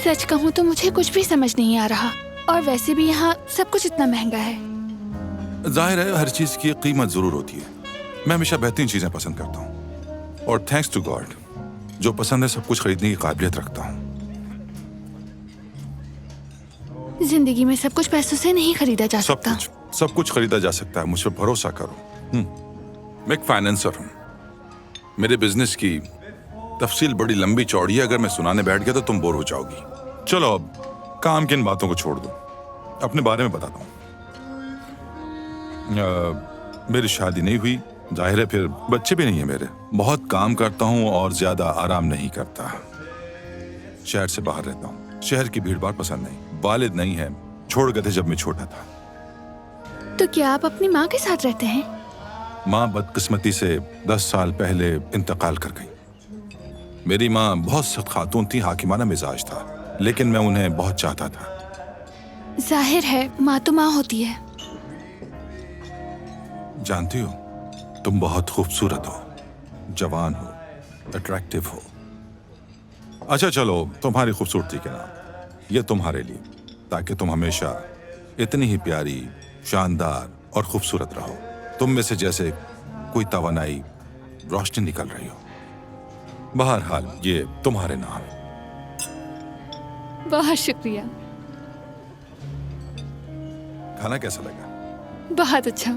सच कहूँ तो मुझे कुछ भी समझ नहीं आ रहा, और वैसे भी यहाँ सब कुछ इतना महंगा है। जाहिर है हर चीज की कीमत जरूर होती है। मैं हमेशा बेहतरीन चीजें पसंद करता हूँ, और थैंक्स टू गॉड जो पसंद है सब कुछ खरीदने की काबिलियत रखता हूँ। जिंदगी में सब कुछ पैसों से नहीं खरीदा जा सकता। सब कुछ खरीदा जा सकता है, मुझ पर भरोसा करो। मैं एक फाइनेंसर हूँ। मेरे बिजनेस की तफसील बड़ी लंबी चौड़ी है, अगर मैं सुनाने बैठ गया तो तुम बोर हो जाओगी। चलो अब काम की इन बातों को छोड़ दो, अपने बारे में बताता हूँ। मेरी शादी नहीं हुई, जाहिर है फिर बच्चे भी नहीं है मेरे। बहुत काम करता हूँ और ज्यादा आराम नहीं करता। शहर से बाहर रहता हूँ, शहर की भीड़ भाड़ पसंद नहीं। वालिद नहीं है, छोड़ गए थे जब मैं छोटा था। तो क्या आप अपनी माँ के साथ रहते हैं? माँ बदकिस्मती से 10 साल पहले इंतकाल कर गई। मेरी माँ बहुत सख्त खातून थी, हाकिमाना मिजाज था, लेकिन मैं उन्हें बहुत चाहता था। जाहिर है माँ तो माँ होती है। जानती हो, तुम बहुत खूबसूरत हो, जवान हो, अट्रैक्टिव हो। अच्छा चलो, तुम्हारी खूबसूरती के नाम ये तुम्हारे लिए, ताकि तुम हमेशा इतनी ही प्यारी, शानदार और खूबसूरत रहो। तुम में से जैसे कोई तवानाई, रोशनी निकल रही हो। बहरहाल ये तुम्हारे नाम। बहुत शुक्रिया। खाना कैसा लगा? बहुत अच्छा।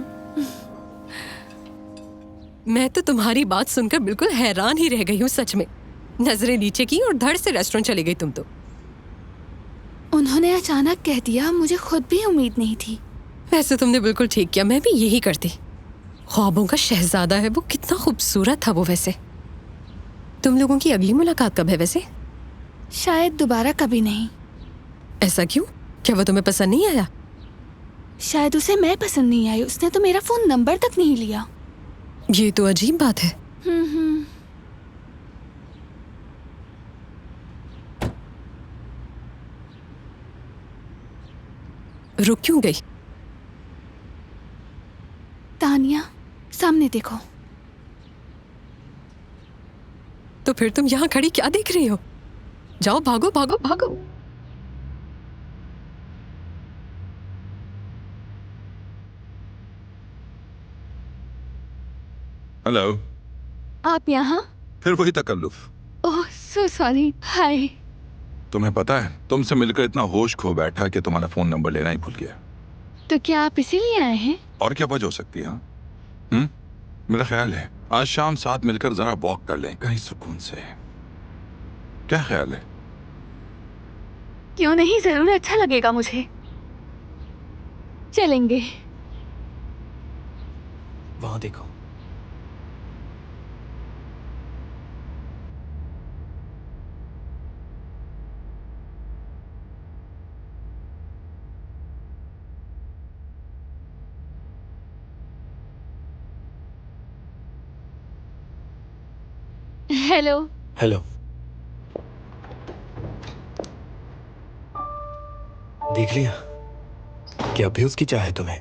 मैं तो तुम्हारी बात सुनकर बिल्कुल हैरान ही रह गई हूँ सच में। नजरें नीचे की और धड़ से रेस्टोरेंट चली गई तुम तो। उन्होंने अचानक कह दिया, मुझे खुद भी उम्मीद नहीं थी। वैसे तुमने बिल्कुल ठीक किया, मैं भी यही करती। ख्वाबों का शहजादा है वो, कितना खूबसूरत था वो। वैसे तुम लोगों की अगली मुलाकात कब है वैसे? शायद दोबारा कभी नहीं। ऐसा क्यों? क्या वो तुम्हें पसंद नहीं आया? शायद उसे मैं पसंद नहीं आई, उसने तो मेरा फोन नंबर तक नहीं लिया। ये तो अजीब बात है। रुक क्यों गई? तानिया, सामने देखो। तो फिर तुम यहाँ खड़ी क्या देख रही हो? जाओ, भागो भागो भागो। हेलो। आप यहाँ? फिर वही तकल्लुफ। ओह सो सॉरी। हाय। तुम्हें पता है, तुमसे मिलकर इतना होश खो बैठा कि तुम्हारा फोन नंबर लेना ही भूल गया। तो क्या आप इसीलिए आए हैं? और क्या वजह हो सकती है? मेरा ख्याल है आज शाम साथ मिलकर जरा वॉक कर लें कहीं सुकून से। क्या ख्याल है? क्यों नहीं, जरूर अच्छा लगेगा मुझे। चलेंगे। वहां देखो। हेलो। हेलो। देख लिया? क्या अब भी उसकी चाह है तुम्हें?